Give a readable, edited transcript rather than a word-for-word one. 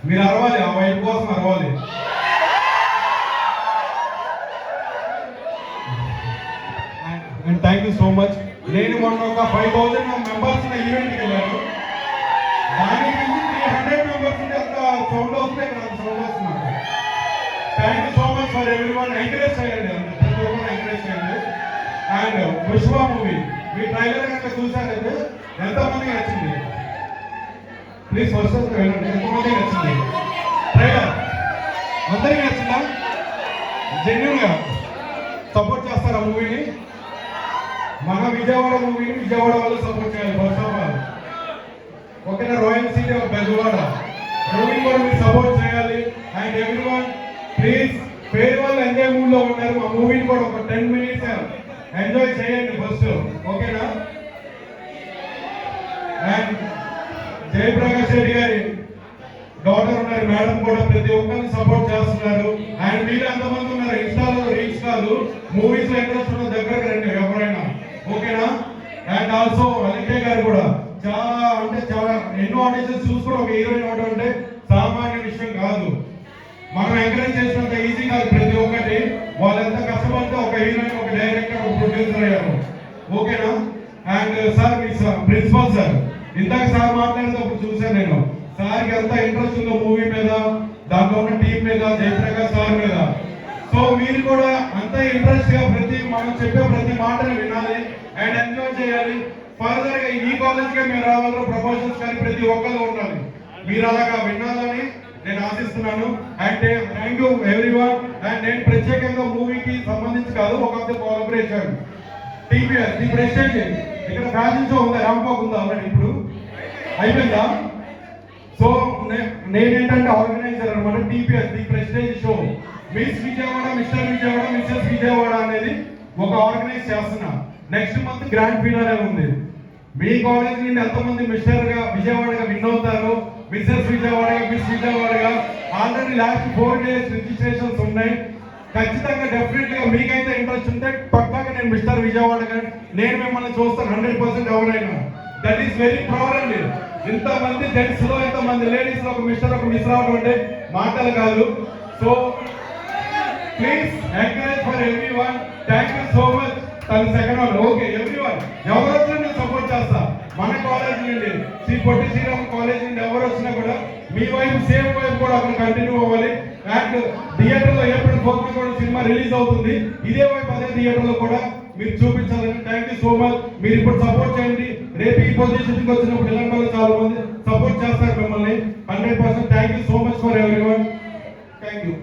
మీరు అరవాలి, ఆ వైపు కోసం అరవాలి. And thank you so much. నేను మొన్న ఒక 5000 మెంబర్స్ ఈవెంట్కి వెళ్ళాను. దానికి 300 మెంబర్స్ ఉంటే అంత సౌండ్ వస్తుంది, ఇక్కడ అంత సౌండ్ వస్తున్నాను. Thank you so much for every one. Encourage చేయండి, ప్రతి ఒక్కరు ఎంకరేజ్ చేయండి. అండ్ విశ్వ మూవీ మీ ట్రైలర్ కనుక చూసారైతే ఎంతమందికి నచ్చింది? ప్లీజ్ ఫస్ట్ వెళ్ళండి. ఎంతమందికి నచ్చింది ట్రైలర్? అందరికీ నచ్చిందా? జెన్యున్ గా సపోర్ట్ చేస్తారా మూవీని? మన విజయవాడ మూవీని విజయవాడ వాళ్ళు సపోర్ట్ చేయాలి ఫస్ట్ ఆఫ్ ఆల్. ఓకేనా? Royal city of Bezawada movie కూడా మీరు సపోర్ట్ చేయాలి. అండ్ ఎవ్రీ వన్ ప్లీజ్, పేరు వాళ్ళు ఎంజాయ్ మూడ్ లో ఉన్నారు. మా మూవీని కూడా ఒక 10 minutes ఎంజాయ్ చేయండి ఫస్ట్, ఓకేనా? అండ్ జయప్రకాష్ రెడ్డి గారి డాటర్ ఉన్నారు, మేడం కూడా ప్రతి ఒక్కరిని సపోర్ట్ చేస్తున్నారు. అండ్ మీరు ఎంతమంది ఉన్నారు ఇన్స్టాలో రీల్స్ కాదు, మూవీస్ లో ఇంట్రెస్ట్ ఉన్న దగ్గరకు రండి ఎవరైనా, ఓకేనా? అండ్ ఆల్సో అలికే గారు కూడా చాలా చాలా ఎన్నో ఆడిషన్స్ చూసుకుని ఒక హీరోయిన్ అవడం అంటే సామాన్య విషయం కాదు. మనం ఎంకరేజ్ చేసినంత ఈజీ కాదు ప్రతి ఒక్కటి. వాళ్ళు ఎంత కష్టపడితే ఒక హీరోయిన్, ఒక డైరెక్టర్, ఒక ప్రొడ్యూసర్ అయ్యారు, ఓకేనా? అండ్ సార్ మీ ప్రిన్సిపల్ సార్ ఇందాక సార్ మాట్లాడేటప్పుడు చూసాను నేను, సార్కి ఎంత ఇంట్రెస్ట్ ఉందో మూవీ మీద, దాంట్లో ఉన్న టీం మీద, జయప్రకాష్ సార్ మీద. సో మీరు కూడా అంత ఇంట్రెస్ట్ గా మనం చెప్పే ప్రతి మాటని వినాలి అండ్ ఎంజాయ్ చేయాలి. ఫర్దర్ గా ఈ కాలేజ్ గా మీరు రావాలో ప్రమోషన్స్ కానీ ప్రతి ఒక్కరు ఉండాలి. మీరు అలాగా వినాలని నేను ఆశిస్తున్నాను. And thank you every one. And నేను ప్రత్యేకంగా మూవీకి సంబంధించి కాదు, ఒక కోలాబరేషన్ టీపీఎస్ ది ప్రెస్టేజ్ ఇక్కడ ఫ్యాషన్ షో ఉందా? రాంపాక్ ఉందా ఆల్రెడీ? ఇప్పుడు అయిపోయిందా? సో నేనేంటంటే ఆర్గనైజర్ అనమాట. TPS the prestige show miss Vijayawada, mister Vijayawada, Mrs Vijayawada అనేది ఒక ఆర్గనైజ్ చేస్తున్నా. నెక్స్ట్ మంత్ గ్రాండ్ ఫినాలే ఉంది. మీ కాలేజ్ నుండి ఎంతమంది మిస్టర్ గా విజయవాడగా విన్ అవుతారు, మిస్సెస్ విజయవాడగా, మిస్ విజయవాడగా ఆల్రెడీ లాస్ట్ 4 days రిజిస్ట్రేషన్స్ ఉన్నాయి. ఖచ్చితంగా డెఫినెట్ గా మీకైతే ఇంట్రెస్ట్ ఉంటే పక్కాగా నేను మిస్టర్ విజయవాడగా నేను మిమ్మల్ని చూస్తాను 100% ఎవరైనా. దట్ ఈస్ వెరీ ప్రౌడ్ అండి. ఇంతమంది జెంట్స్ లో, ఇంతమంది లేడీస్ లో ఒక మిస్టర్, ఒక మిస్ రావడం అంటే మాటలు కాదు. So please encourage for everyone. Thank you so much. తన second one okay everyone. ఎవరు వచ్చినా నేను సపోర్ట్ చేస్తా. మన కాలేజ్ నుండి శ్రీ పొట్టి శ్రీరామ్ కాలేజ్ నుండి ఎవరు వచ్చినా కూడా మీ వైపు సేమ్ వైపు కూడా అక్కడ కంటిన్యూ అవ్వాలి. అండ్ థియేటర్ లో ఏప్రిల్ 4th కూడా సినిమా రిలీజ్ అవుతుంది. ఇదే వైపు అదే థియేటర్ లో కూడా మీరు చూపించాలని. Thank you so much. మీరు ఇప్పుడు సపోర్ట్ చేయండి. రేపు ఈ పొజిషన్ కి వచ్చినప్పుడు ఇలాంటి వాళ్ళు చాలా మంది సపోర్ట్ చేస్తారు మిమ్మల్ని 100%. Thank you so much for everyone. Thank you.